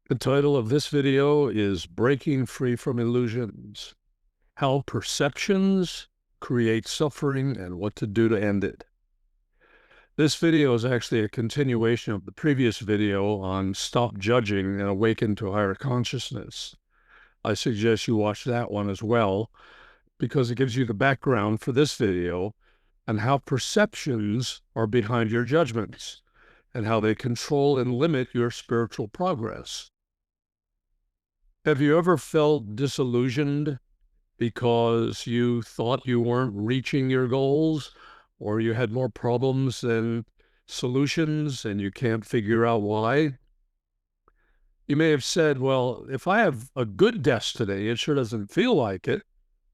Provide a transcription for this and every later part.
The title of this video is Breaking Free from Illusions: How Perceptions Create Suffering and What to Do to End It. This video is actually a continuation of the previous video on Stop Judging and Awaken to Higher Consciousness. I suggest you watch that one as well because it gives you the background for this video and how perceptions are behind your judgments and how they control and limit your spiritual progress. Have you ever felt disillusioned because you thought you weren't reaching your goals, or you had more problems than solutions and you can't figure out why? You may have said, well, if I have a good destiny, it sure doesn't feel like it.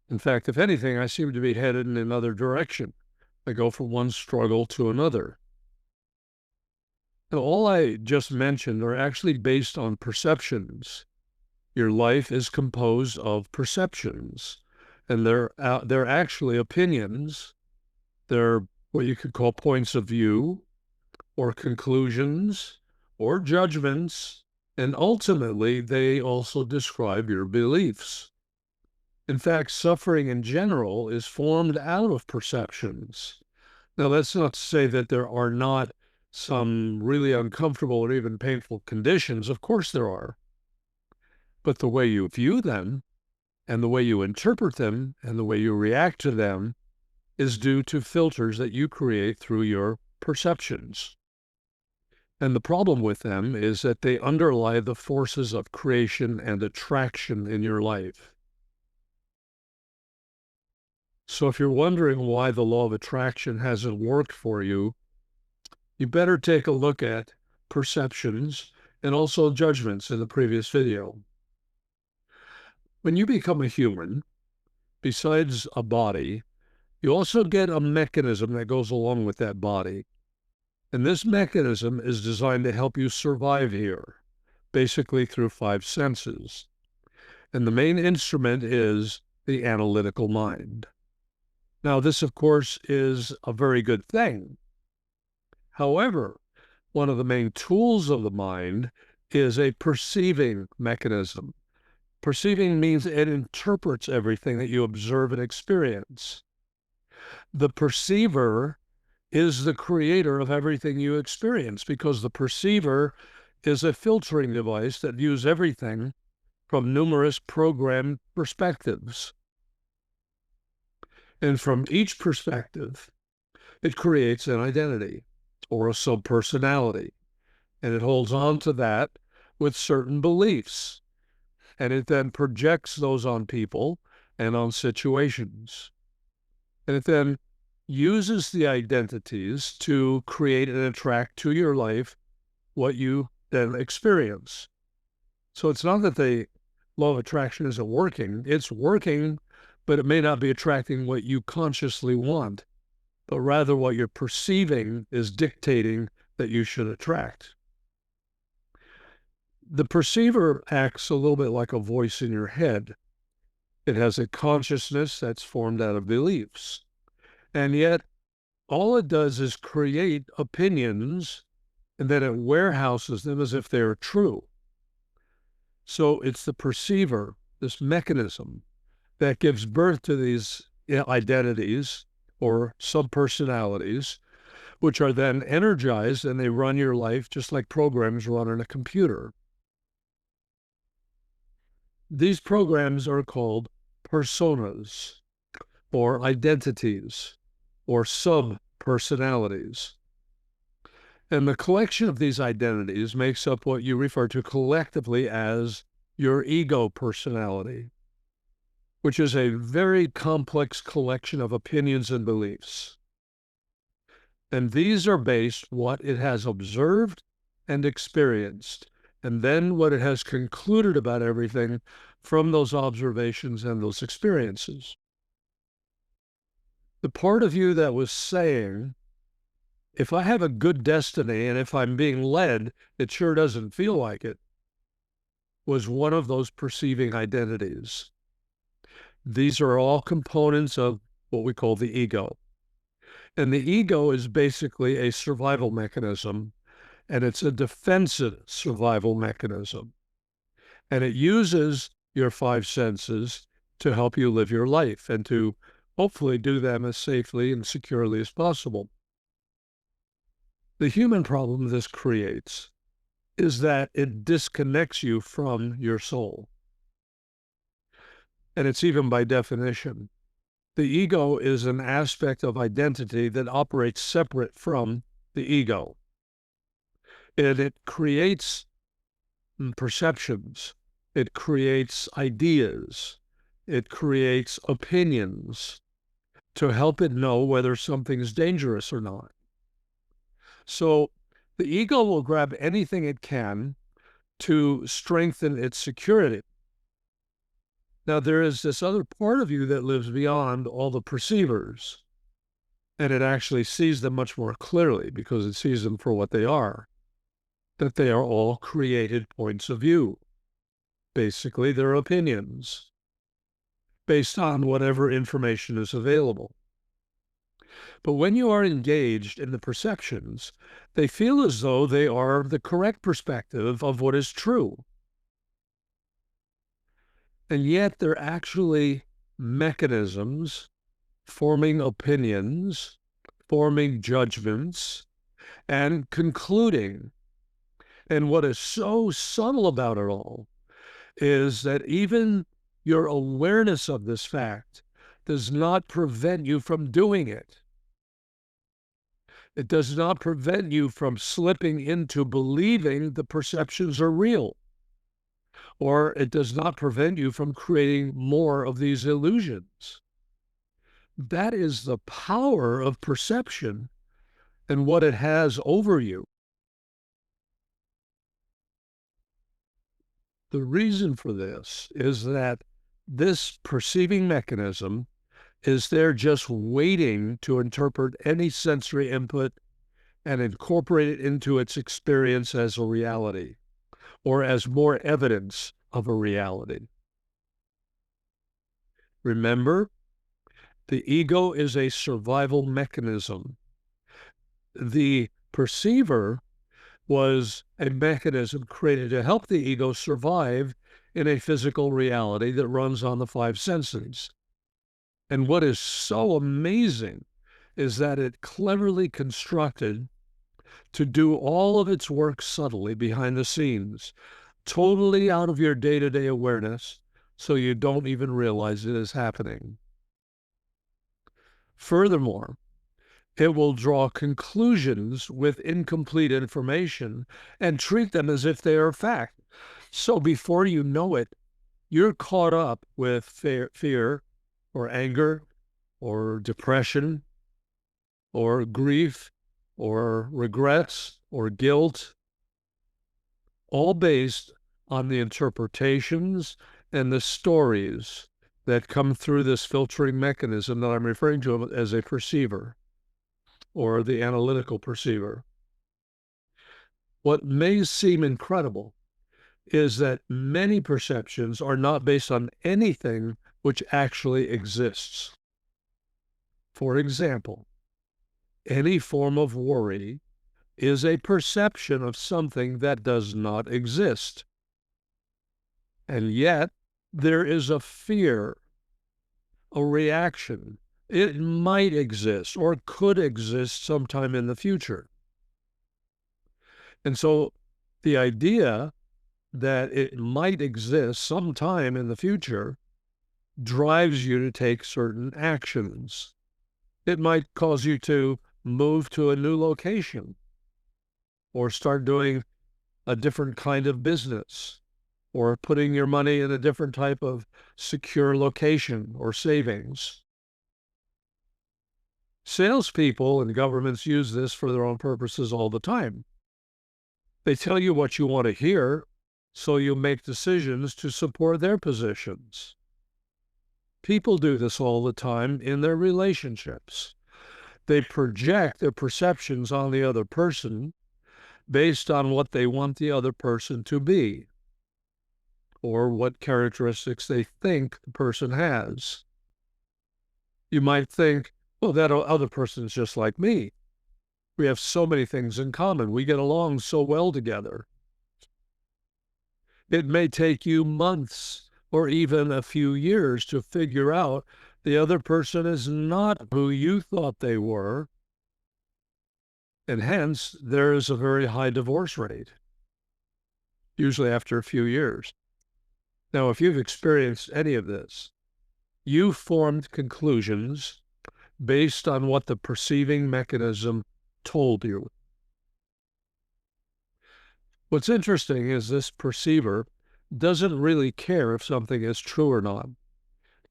In fact, if anything, I seem to be headed in another direction. I go from one struggle to another. And all I just mentioned are actually based on perceptions. Your life is composed of perceptions, and they're actually opinions. They're what you could call points of view, or conclusions, or judgments, and ultimately they also describe your beliefs. In fact, suffering in general is formed out of perceptions. Now, that's not to say that there are not some really uncomfortable or even painful conditions. Of course there are. But the way you view them and the way you interpret them and the way you react to them is due to filters that you create through your perceptions. And the problem with them is that they underlie the forces of creation and attraction in your life. So if you're wondering why the law of attraction hasn't worked for you, you better take a look at perceptions and also judgments in the previous video. When you become a human, besides a body, you also get a mechanism that goes along with that body. And this mechanism is designed to help you survive here, basically through 5 senses. And the main instrument is the analytical mind. Now, this, of course, is a very good thing. However, one of the main tools of the mind is a perceiving mechanism. Perceiving means it interprets everything that you observe and experience. The perceiver is the creator of everything you experience because the perceiver is a filtering device that views everything from numerous programmed perspectives. And from each perspective, it creates an identity or a subpersonality, and it holds on to that with certain beliefs. And it then projects those on people and on situations. And it then uses the identities to create and attract to your life what you then experience. So it's not that the law of attraction isn't working. It's working, but it may not be attracting what you consciously want, but rather what you're perceiving is dictating that you should attract. The perceiver acts a little bit like a voice in your head. It has a consciousness that's formed out of beliefs. And yet, all it does is create opinions, and then it warehouses them as if they're true. So it's the perceiver, this mechanism, that gives birth to these identities or subpersonalities, which are then energized and they run your life just like programs run on a computer. These programs are called personas, or identities, or sub-personalities. And the collection of these identities makes up what you refer to collectively as your ego personality, which is a very complex collection of opinions and beliefs. And these are based what it has observed and experienced, and then what it has concluded about everything from those observations and those experiences. The part of you that was saying, if I have a good destiny and if I'm being led, it sure doesn't feel like it, was one of those perceiving identities. These are all components of what we call the ego. And the ego is basically a survival mechanism, and it's a defensive survival mechanism. And it uses your five senses to help you live your life and to hopefully do them as safely and securely as possible. The human problem this creates is that it disconnects you from your soul. And it's even by definition. The ego is an aspect of identity that operates separate from the ego. And it creates perceptions, it creates ideas, it creates opinions to help it know whether something's dangerous or not. So the ego will grab anything it can to strengthen its security. Now, there is this other part of you that lives beyond all the perceivers, and it actually sees them much more clearly because it sees them for what they are, that they are all created points of view. Basically, they're opinions based on whatever information is available. But when you are engaged in the perceptions, they feel as though they are the correct perspective of what is true. And yet they're actually mechanisms forming opinions, forming judgments, and concluding. And what is so subtle about it all is that even your awareness of this fact does not prevent you from doing it. It does not prevent you from slipping into believing the perceptions are real. Or it does not prevent you from creating more of these illusions. That is the power of perception and what it has over you. The reason for this is that this perceiving mechanism is there just waiting to interpret any sensory input and incorporate it into its experience as a reality or as more evidence of a reality. Remember, the ego is a survival mechanism. The perceiver was a mechanism created to help the ego survive in a physical reality that runs on the five senses. And what is so amazing is that it cleverly constructed to do all of its work subtly behind the scenes, totally out of your day-to-day awareness, so you don't even realize it is happening. Furthermore, it will draw conclusions with incomplete information and treat them as if they are fact. So before you know it, you're caught up with fear or anger or depression or grief or regrets or guilt, all based on the interpretations and the stories that come through this filtering mechanism that I'm referring to as a perceiver or the analytical perceiver. What may seem incredible is that many perceptions are not based on anything which actually exists. For example, any form of worry is a perception of something that does not exist. And yet, there is a fear, a reaction. It might exist or could exist sometime in the future. And so the idea that it might exist sometime in the future drives you to take certain actions. It might cause you to move to a new location or start doing a different kind of business or putting your money in a different type of secure location or savings. Salespeople and governments use this for their own purposes all the time. They tell you what you want to hear, so you make decisions to support their positions. People do this all the time in their relationships. They project their perceptions on the other person based on what they want the other person to be or what characteristics they think the person has. You might think, well, that other person is just like me. We have so many things in common. We get along so well together. It may take you months or even a few years to figure out the other person is not who you thought they were, and hence there is a very high divorce rate, usually after a few years. Now, if you've experienced any of this, you formed conclusions based on what the perceiving mechanism told you. What's interesting is this perceiver doesn't really care if something is true or not.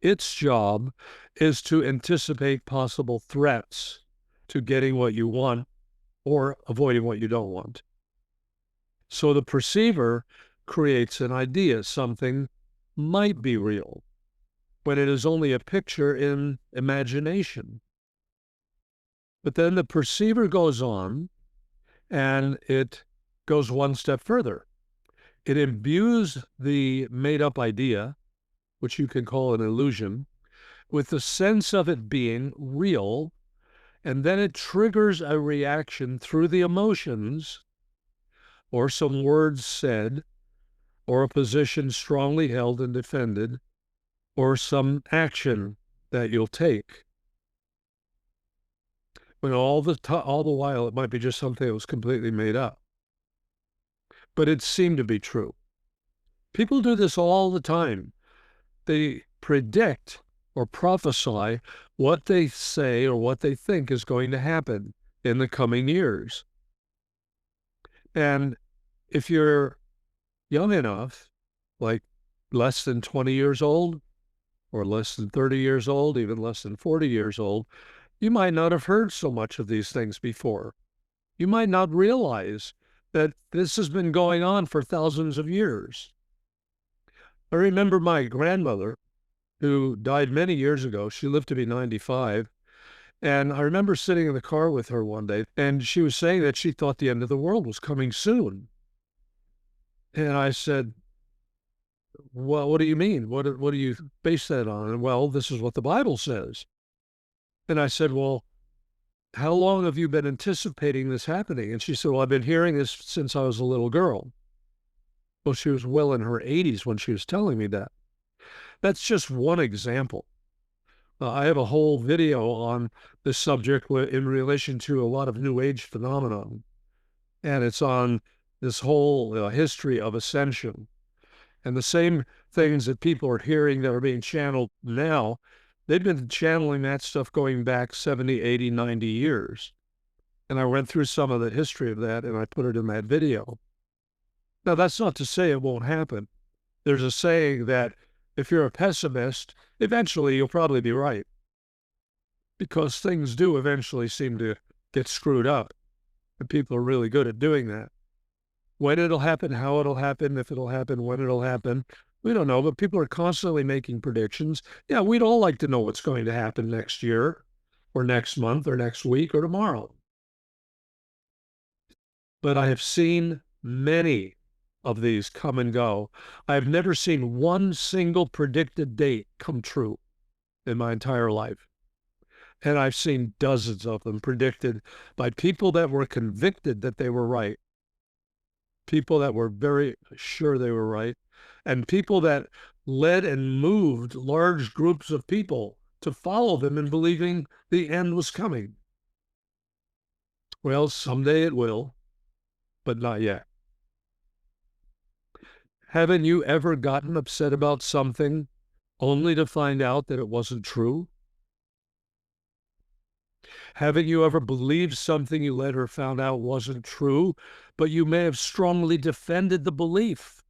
Its job is to anticipate possible threats to getting what you want or avoiding what you don't want. So the perceiver creates an idea something might be real, when it is only a picture in imagination. But then the perceiver goes on and it goes one step further. It imbues the made-up idea, which you can call an illusion, with the sense of it being real, and then it triggers a reaction through the emotions, or some words said, or a position strongly held and defended, or some action that you'll take. When all the while it might be just something that was completely made up, but it seemed to be true. People do this all the time. They predict or prophesy what they say or what they think is going to happen in the coming years. And if you're young enough, like less than 20 years old, or less than 30 years old, even less than 40 years old, you might not have heard so much of these things before. You might not realize that this has been going on for thousands of years. I remember my grandmother, who died many years ago. She lived to be 95. And I remember sitting in the car with her one day, and she was saying that she thought the end of the world was coming soon. And I said, well, what do you mean? What do you base that on? And well, this is what the Bible says. And I said, well, how long have you been anticipating this happening? And she said, well, I've been hearing this since I was a little girl. Well, she was well in her 80s when she was telling me that. That's just one example. I have a whole video on this subject in relation to a lot of New Age phenomenon. And it's on this whole history of ascension. And the same things that people are hearing that are being channeled now, they've been channeling that stuff going back 70, 80, 90 years. And I went through some of the history of that, and I put it in that video. Now, that's not to say it won't happen. There's a saying that if you're a pessimist, eventually you'll probably be right, because things do eventually seem to get screwed up, and people are really good at doing that. When it'll happen, how it'll happen, if it'll happen, when it'll happen, we don't know, but people are constantly making predictions. Yeah, we'd all like to know what's going to happen next year, or next month, or next week, or tomorrow. But I have seen many of these come and go. I've never seen one single predicted date come true in my entire life. And I've seen dozens of them predicted by people that were convicted that they were right, people that were very sure they were right, and people that led and moved large groups of people to follow them in believing the end was coming. Well, someday it will, but not yet. Haven't you ever gotten upset about something only to find out that it wasn't true? Haven't you ever believed something you later found out wasn't true, but you may have strongly defended the belief?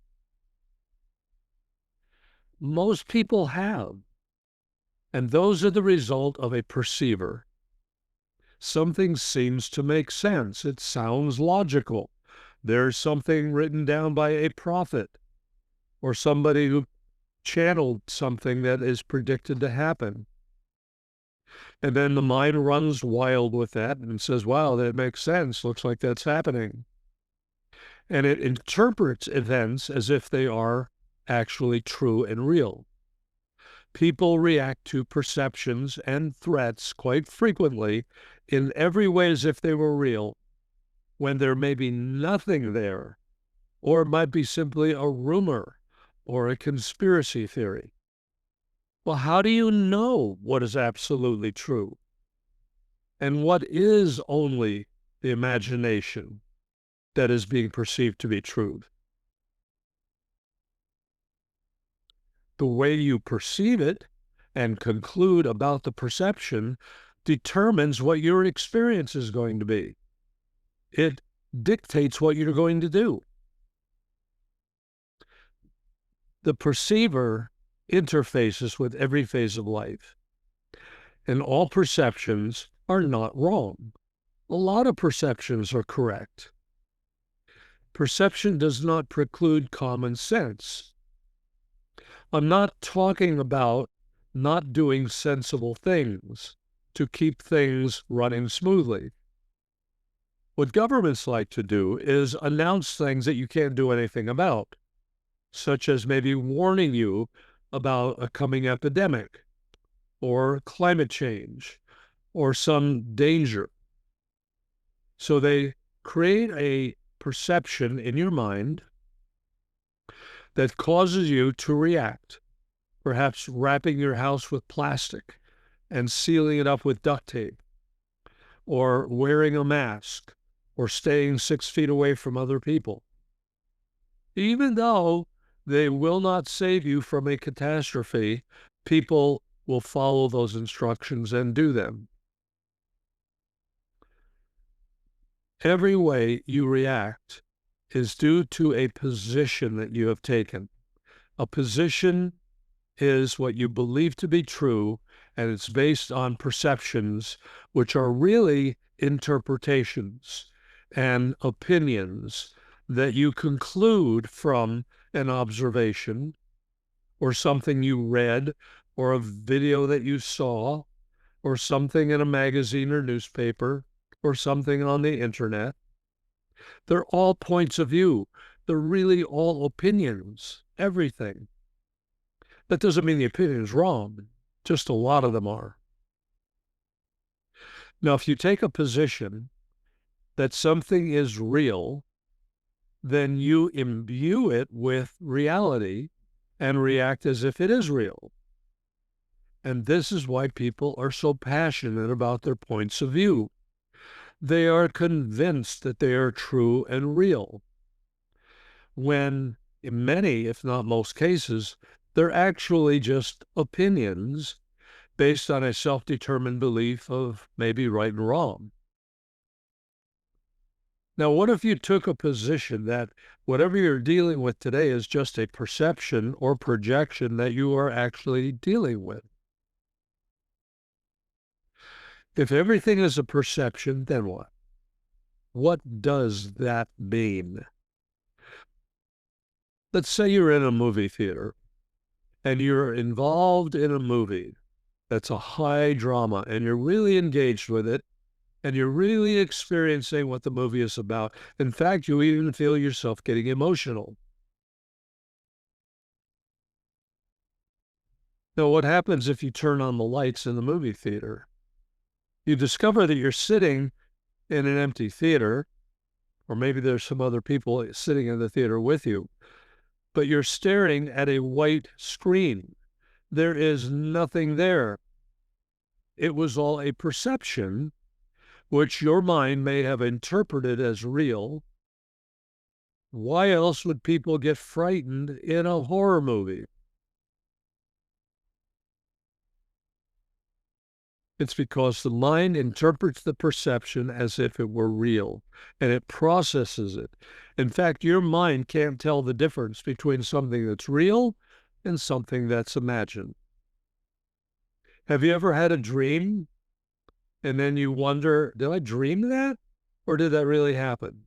Most people have. And those are the result of a perceiver. Something seems to make sense. It sounds logical. There's something written down by a prophet or somebody who channeled something that is predicted to happen. And then the mind runs wild with that and says, wow, that makes sense. Looks like that's happening. And it interprets events as if they are actually true and real. People react to perceptions and threats quite frequently in every way as if they were real, when there may be nothing there or it might be simply a rumor or a conspiracy theory. Well, how do you know what is absolutely true and what is only the imagination that is being perceived to be truth? The way you perceive it and conclude about the perception determines what your experience is going to be. It dictates what you're going to do. The perceiver interfaces with every phase of life, and all perceptions are not wrong. A lot of perceptions are correct. Perception does not preclude common sense. I'm not talking about not doing sensible things to keep things running smoothly. What governments like to do is announce things that you can't do anything about, such as maybe warning you about a coming epidemic or climate change or some danger. So they create a perception in your mind that causes you to react, perhaps wrapping your house with plastic and sealing it up with duct tape, or wearing a mask, or staying 6 feet away from other people. Even though they will not save you from a catastrophe, people will follow those instructions and do them. Every way you react is due to a position that you have taken. A position is what you believe to be true, and it's based on perceptions, which are really interpretations and opinions that you conclude from an observation or something you read or a video that you saw or something in a magazine or newspaper or something on the internet. They're all points of view. They're really all opinions, everything. That doesn't mean the opinion is wrong, just a lot of them are. Now, if you take a position that something is real, then you imbue it with reality and react as if it is real. And this is why people are so passionate about their points of view. They are convinced that they are true and real, when in many, if not most cases, they're actually just opinions based on a self-determined belief of maybe right and wrong. Now, what if you took a position that whatever you're dealing with today is just a perception or projection that you are actually dealing with? If everything is a perception, then what? What does that mean? Let's say you're in a movie theater and you're involved in a movie that's a high drama and you're really engaged with it and you're really experiencing what the movie is about. In fact, you even feel yourself getting emotional. Now, what happens if you turn on the lights in the movie theater? You discover that you're sitting in an empty theater, or maybe there's some other people sitting in the theater with you, but you're staring at a white screen. There is nothing there. It was all a perception, which your mind may have interpreted as real. Why else would people get frightened in a horror movie? It's because the mind interprets the perception as if it were real, and it processes it. In fact, your mind can't tell the difference between something that's real and something that's imagined. Have you ever had a dream and then you wonder, did I dream that or did that really happen?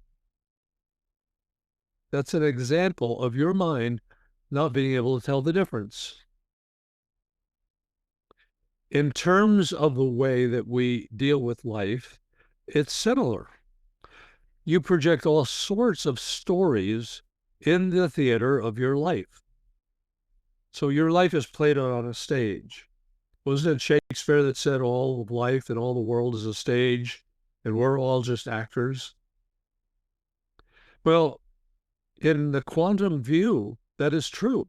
That's an example of your mind not being able to tell the difference. In terms of the way that we deal with life, it's similar. You project all sorts of stories in the theater of your life. So your life is played out on a stage. Wasn't it Shakespeare that said all of life and all the world is a stage and we're all just actors? Well, in the quantum view, that is true.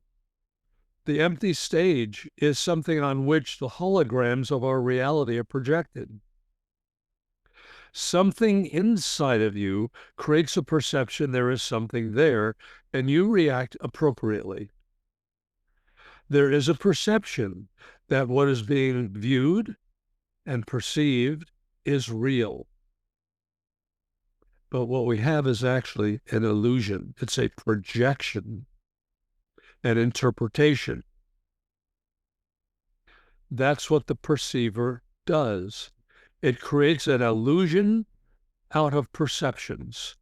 The empty stage is something on which the holograms of our reality are projected. Something inside of you creates a perception there is something there, and you react appropriately. There is a perception that what is being viewed and perceived is real. But what we have is actually an illusion. It's a projection, an interpretation. That's what the perceiver does. It creates an illusion out of perceptions.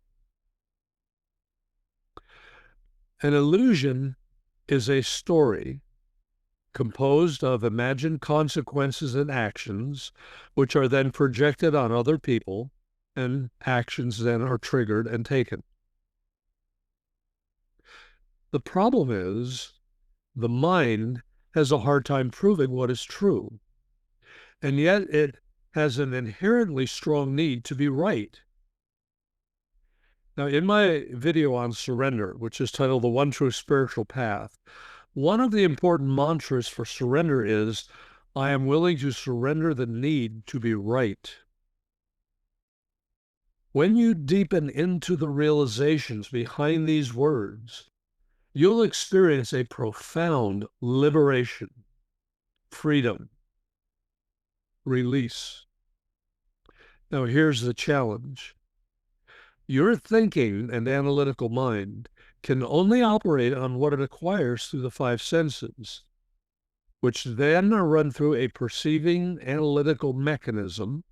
An illusion is a story composed of imagined consequences and actions, which are then projected on other people, and actions then are triggered and taken. The problem is the mind has a hard time proving what is true, and yet it has an inherently strong need to be right. Now, in my video on surrender, which is titled The One True Spiritual Path, one of the important mantras for surrender is, I am willing to surrender the need to be right. When you deepen into the realizations behind these words, you'll experience a profound liberation, freedom, release. Now, here's the challenge. Your thinking and analytical mind can only operate on what it acquires through the five senses, which then are run through a perceiving analytical mechanism,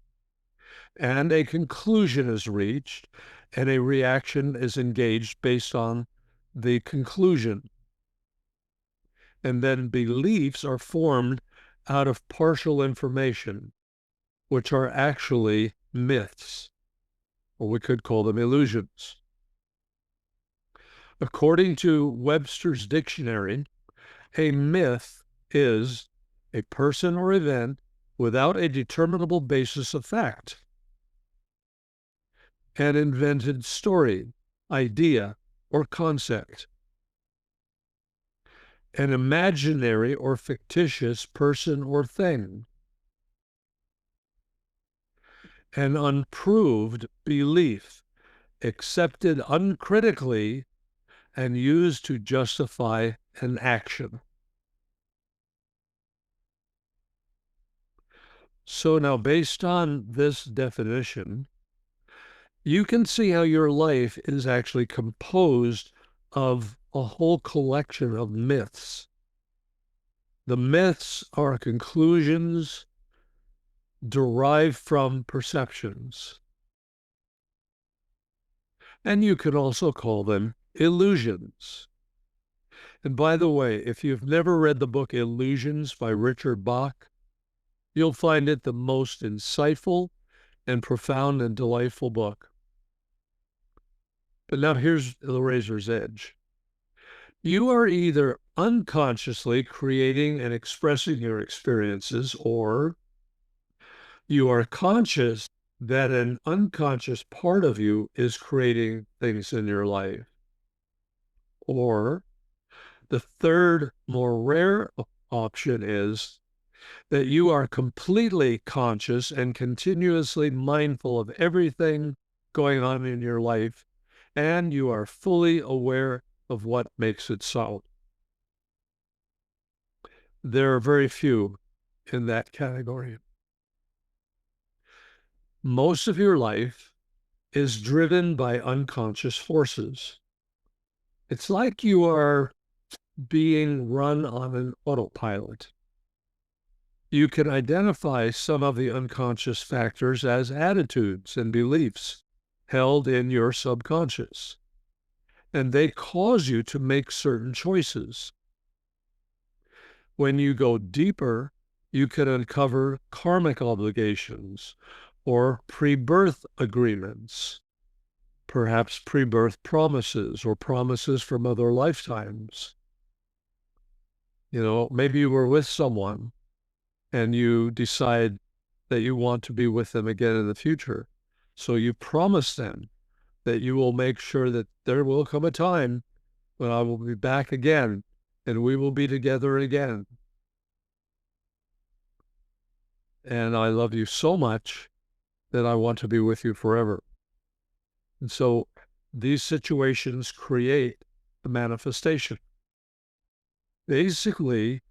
and a conclusion is reached, and a reaction is engaged based on the conclusion. And then beliefs are formed out of partial information, which are actually myths, or we could call them illusions. According to Webster's dictionary, a myth is a person or event without a determinable basis of fact. An invented story, idea, or concept. An imaginary or fictitious person or thing. An unproved belief, accepted uncritically and used to justify an action. So now, based on this definition, you can see how your life is actually composed of a whole collection of myths. The myths are conclusions derived from perceptions. And you can also call them illusions. And by the way, if you've never read the book Illusions by Richard Bach, you'll find it the most insightful and profound and delightful book. But now here's the razor's edge. You are either unconsciously creating and expressing your experiences, or you are conscious that an unconscious part of you is creating things in your life. Or the third, more rare option is that you are completely conscious and continuously mindful of everything going on in your life, and you are fully aware of what makes it so. There are very few in that category. Most of your life is driven by unconscious forces. It's like you are being run on an autopilot. You can identify some of the unconscious factors as attitudes and beliefs held in your subconscious, and they cause you to make certain choices. When you go deeper, you can uncover karmic obligations or pre-birth agreements, perhaps pre-birth promises or promises from other lifetimes. You know, maybe you were with someone and you decide that you want to be with them again in the future. So you promise them that you will make sure that there will come a time when I will be back again and we will be together again. And I love you so much that I want to be with you forever. And so these situations create the manifestation. Basically,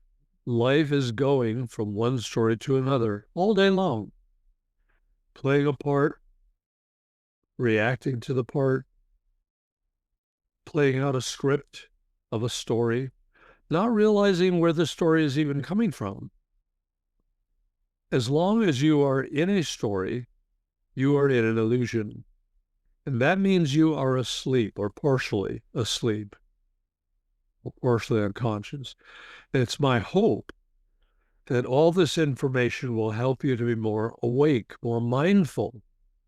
life is going from one story to another all day long, playing a part, reacting to the part, playing out a script of a story, not realizing where the story is even coming from. As long as you are in a story, you are in an illusion. And that means you are asleep or partially asleep, or partially unconscious. And it's my hope that all this information will help you to be more awake, more mindful,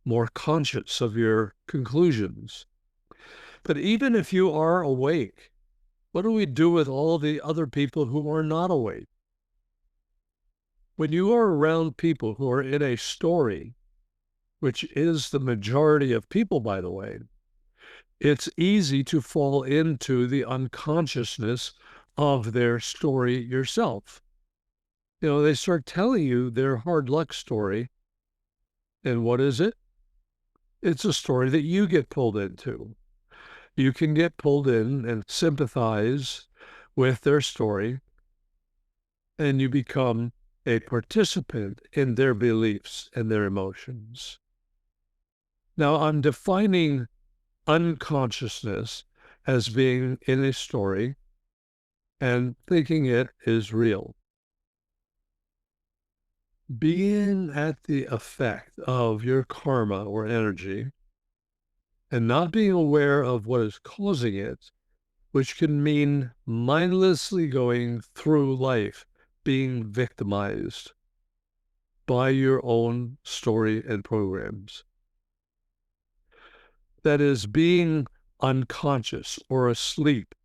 more conscious of your conclusions. But even if you are awake, what do we do with all the other people who are not awake? When you are around people who are in a story, which is the majority of people, by the way, it's easy to fall into the unconsciousness of their story yourself. You know, they start telling you their hard luck story. And what is it? It's a story that you get pulled into. You can get pulled in and sympathize with their story, and you become a participant in their beliefs and their emotions. Now, I'm defining unconsciousness as being in a story and thinking it is real. Being at the effect of your karma or energy and not being aware of what is causing it, which can mean mindlessly going through life being victimized by your own story and programs. That is, being unconscious or asleep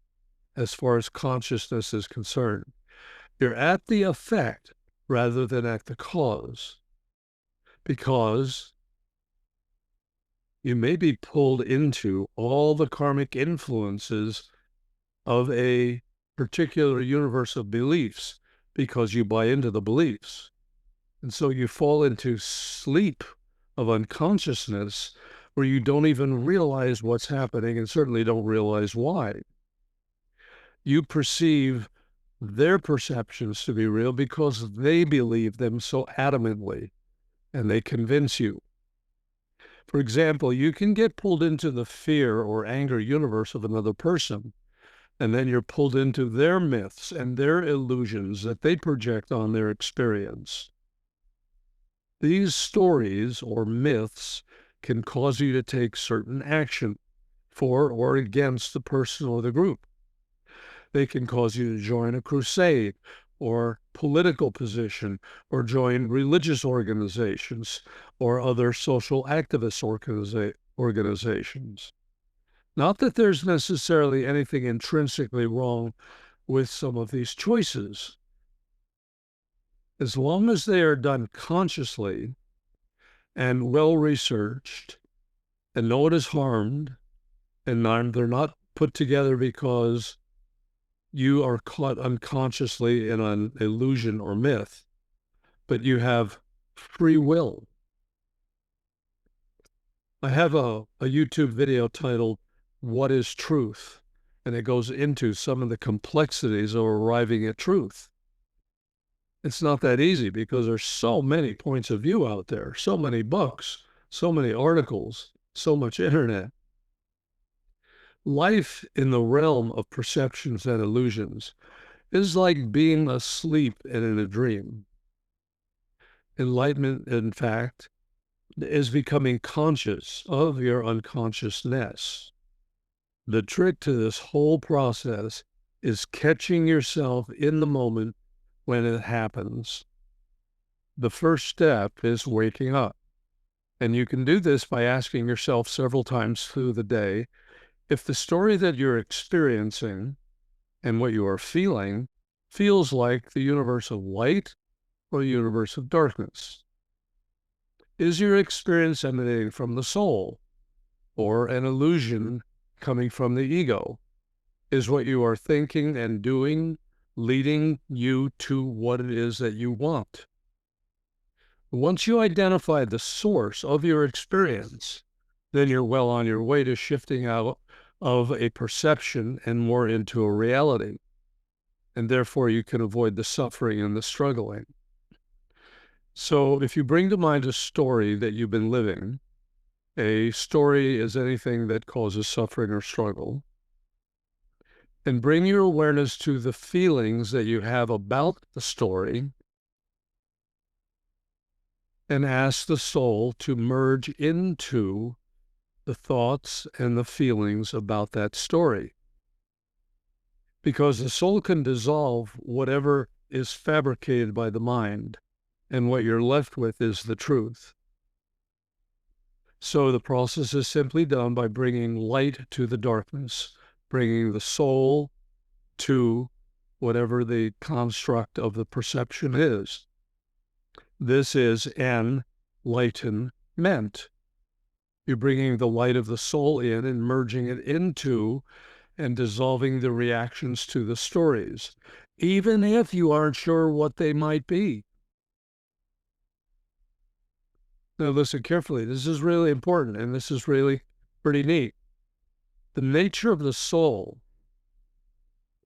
as far as consciousness is concerned. You're at the effect rather than at the cause, because you may be pulled into all the karmic influences of a particular universe of beliefs because you buy into the beliefs. And so you fall into sleep of unconsciousness where you don't even realize what's happening and certainly don't realize why. You perceive their perceptions to be real because they believe them so adamantly and they convince you. For example, you can get pulled into the fear or anger universe of another person, and then you're pulled into their myths and their illusions that they project on their experience. These stories or myths can cause you to take certain action for or against the person or the group. They can cause you to join a crusade or political position or join religious organizations or other social activist organizations. Not that there's necessarily anything intrinsically wrong with some of these choices. As long as they are done consciously and well researched and no one is harmed and they're not put together because you are caught unconsciously in an illusion or myth, but you have free will. I have a YouTube video titled, What is Truth? And it goes into some of the complexities of arriving at truth. It's not that easy because there's so many points of view out there, so many books, so many articles, so much internet. Life in the realm of perceptions and illusions is like being asleep and in a dream. Enlightenment, in fact, is becoming conscious of your unconsciousness. The trick to this whole process is catching yourself in the moment when it happens. The first step is waking up. And you can do this by asking yourself several times through the day, if the story that you're experiencing and what you are feeling feels like the universe of light or the universe of darkness. Is your experience emanating from the soul or an illusion coming from the ego? is what you are thinking and doing, leading you to what it is that you want. Once you identify the source of your experience, then you're well on your way to shifting out of a perception and more into a reality. And therefore, you can avoid the suffering and the struggling. So if you bring to mind a story that you've been living, a story is anything that causes suffering or struggle, and bring your awareness to the feelings that you have about the story, and ask the soul to merge into the thoughts and the feelings about that story. Because the soul can dissolve whatever is fabricated by the mind, and what you're left with is the truth. So the process is simply done by bringing light to the darkness, bringing the soul to whatever the construct of the perception is. This is enlightenment. You're bringing the light of the soul in and merging it into and dissolving the reactions to the stories, even if you aren't sure what they might be. Now, listen carefully. This is really important, and this is really pretty neat. The nature of the soul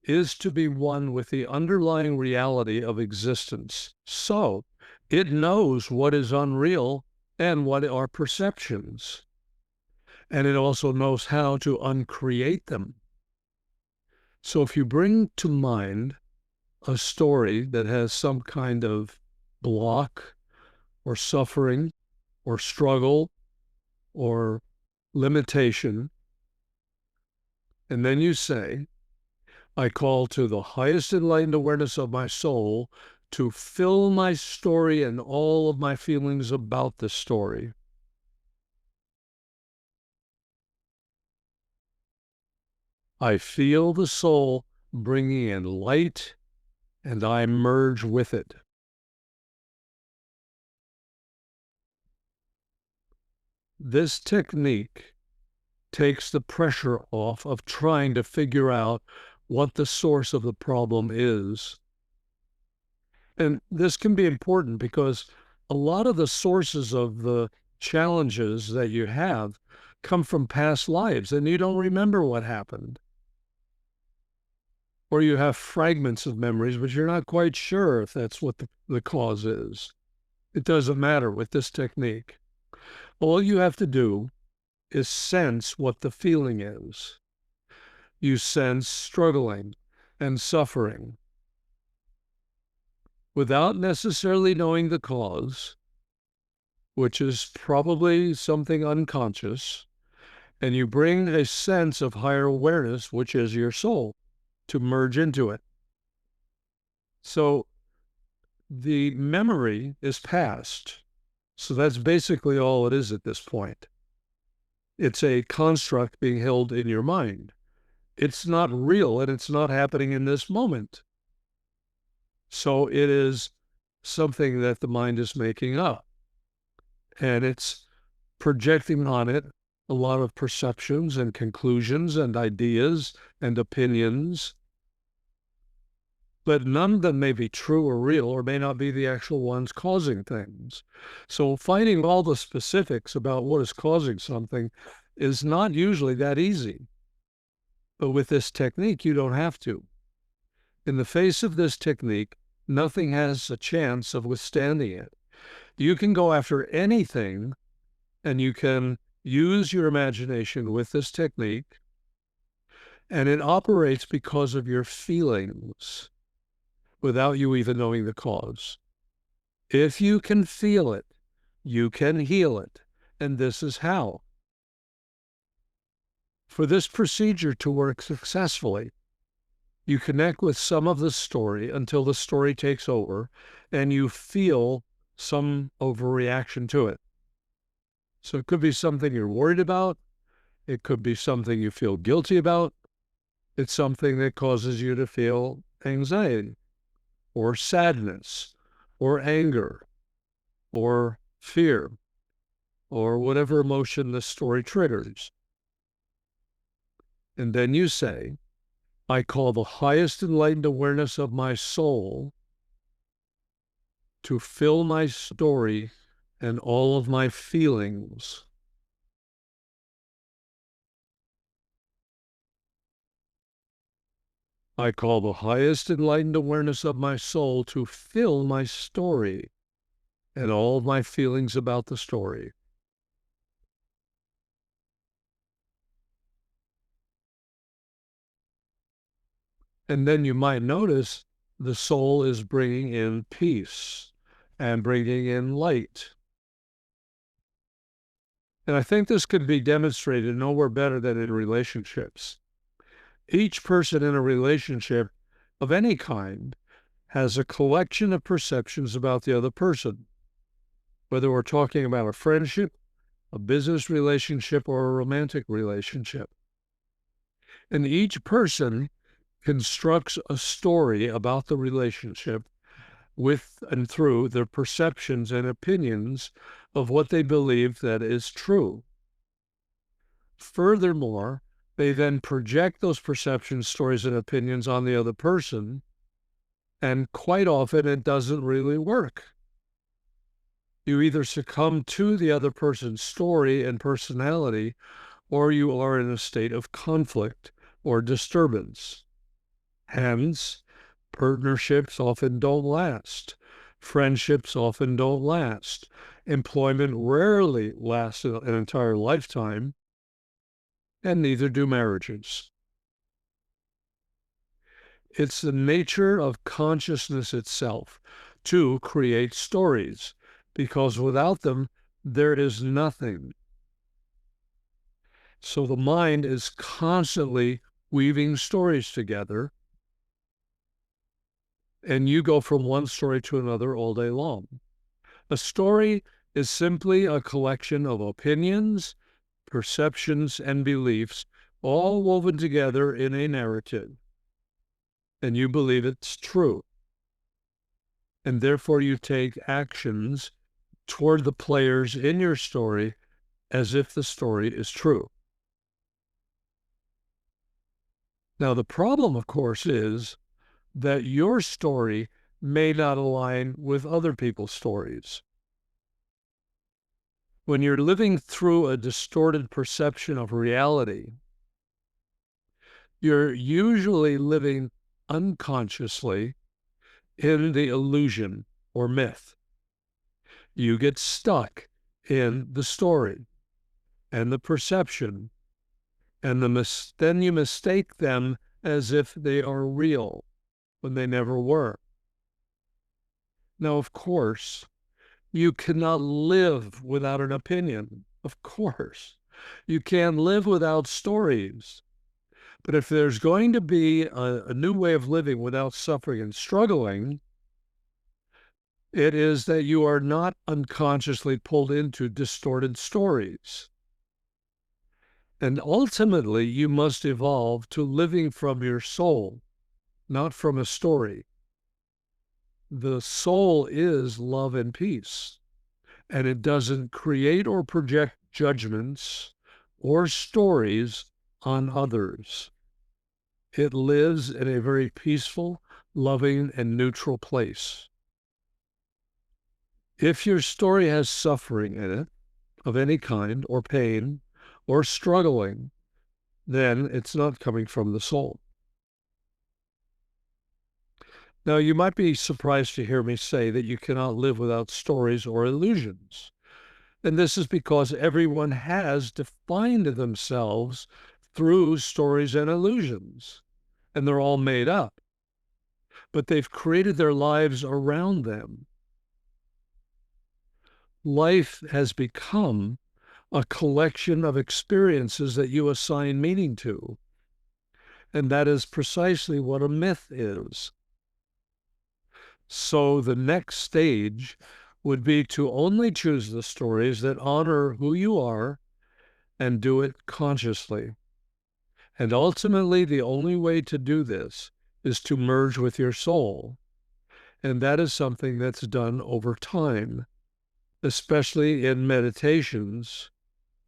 is to be one with the underlying reality of existence. So it knows what is unreal and what are perceptions. And it also knows how to uncreate them. So if you bring to mind a story that has some kind of block or suffering or struggle or limitation, and then you say, I call to the highest enlightened awareness of my soul to fill my story and all of my feelings about the story. I feel the soul bringing in light, and I merge with it. This technique takes the pressure off of trying to figure out what the source of the problem is. And this can be important because a lot of the sources of the challenges that you have come from past lives, and you don't remember what happened. Or you have fragments of memories, but you're not quite sure if that's what the cause is. It doesn't matter with this technique. All you have to do is sense what the feeling is. You sense struggling and suffering without necessarily knowing the cause, which is probably something unconscious, and you bring a sense of higher awareness, which is your soul, to merge into it. So the memory is past. So that's basically all it is at this point. It's a construct being held in your mind. It's not real, and it's not happening in this moment. So it is something that the mind is making up. And it's projecting on it a lot of perceptions and conclusions and ideas and opinions. But none of them may be true or real, or may not be the actual ones causing things. So finding all the specifics about what is causing something is not usually that easy. But with this technique, you don't have to. In the face of this technique, nothing has a chance of withstanding it. You can go after anything, and you can use your imagination with this technique, and it operates because of your feelings without you even knowing the cause. If you can feel it, you can heal it, and this is how. For this procedure to work successfully, you connect with some of the story until the story takes over, and you feel some overreaction to it. So it could be something you're worried about. It could be something you feel guilty about. It's something that causes you to feel anxiety or sadness or anger or fear or whatever emotion the story triggers. And then you say, I call the highest enlightened awareness of my soul to fill my story and all of my feelings. I call the highest enlightened awareness of my soul to fill my story and all of my feelings about the story. And then you might notice the soul is bringing in peace and bringing in light. And I think this could be demonstrated nowhere better than in relationships. Each person in a relationship of any kind has a collection of perceptions about the other person, whether we're talking about a friendship, a business relationship, or a romantic relationship. And each person constructs a story about the relationship with and through their perceptions and opinions of what they believe that is true. Furthermore, they then project those perceptions, stories, and opinions on the other person, and quite often it doesn't really work. You either succumb to the other person's story and personality, or you are in a state of conflict or disturbance. Hence, partnerships often don't last. Friendships often don't last. Employment rarely lasts an entire lifetime, and neither do marriages. It's the nature of consciousness itself to create stories, because without them, there is nothing. So the mind is constantly weaving stories together, and you go from one story to another all day long. A story is simply a collection of opinions, perceptions, and beliefs, all woven together in a narrative. And you believe it's true. And therefore you take actions toward the players in your story as if the story is true. Now, the problem, of course, is that your story may not align with other people's stories. When you're living through a distorted perception of reality, you're usually living unconsciously in the illusion or myth. You get stuck in the story and the perception, and then you mistake them as if they are real when they never were. Now, of course, you cannot live without an opinion. Of course, you can live without stories. But if there's going to be a new way of living without suffering and struggling, it is that you are not unconsciously pulled into distorted stories. And ultimately, you must evolve to living from your soul, not from a story. The soul is love and peace, and it doesn't create or project judgments or stories on others. It lives in a very peaceful, loving, and neutral place. If your story has suffering in it of any kind, or pain, or struggling, then it's not coming from the soul. Now, you might be surprised to hear me say that you cannot live without stories or illusions. And this is because everyone has defined themselves through stories and illusions, and they're all made up. But they've created their lives around them. Life has become a collection of experiences that you assign meaning to. And that is precisely what a myth is. So the next stage would be to only choose the stories that honor who you are and do it consciously. And ultimately, the only way to do this is to merge with your soul. And that is something that's done over time, especially in meditations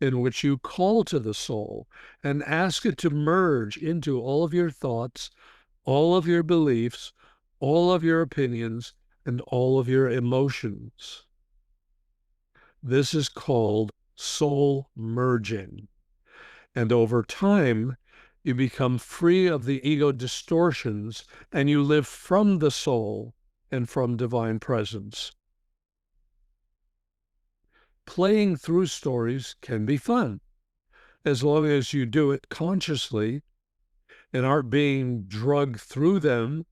in which you call to the soul and ask it to merge into all of your thoughts, all of your beliefs, all of your opinions, and all of your emotions. This is called soul merging. And over time, you become free of the ego distortions and you live from the soul and from divine presence. Playing through stories can be fun, as long as you do it consciously and aren't being drugged through them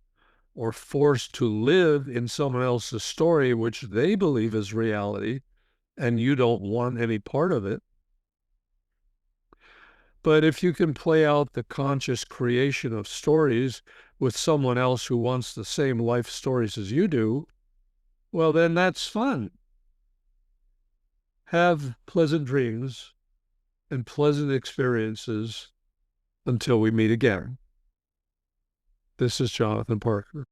or forced to live in someone else's story, which they believe is reality, and you don't want any part of it. But if you can play out the conscious creation of stories with someone else who wants the same life stories as you do, well, then that's fun. Have pleasant dreams and pleasant experiences until we meet again. This is Jonathan Parker.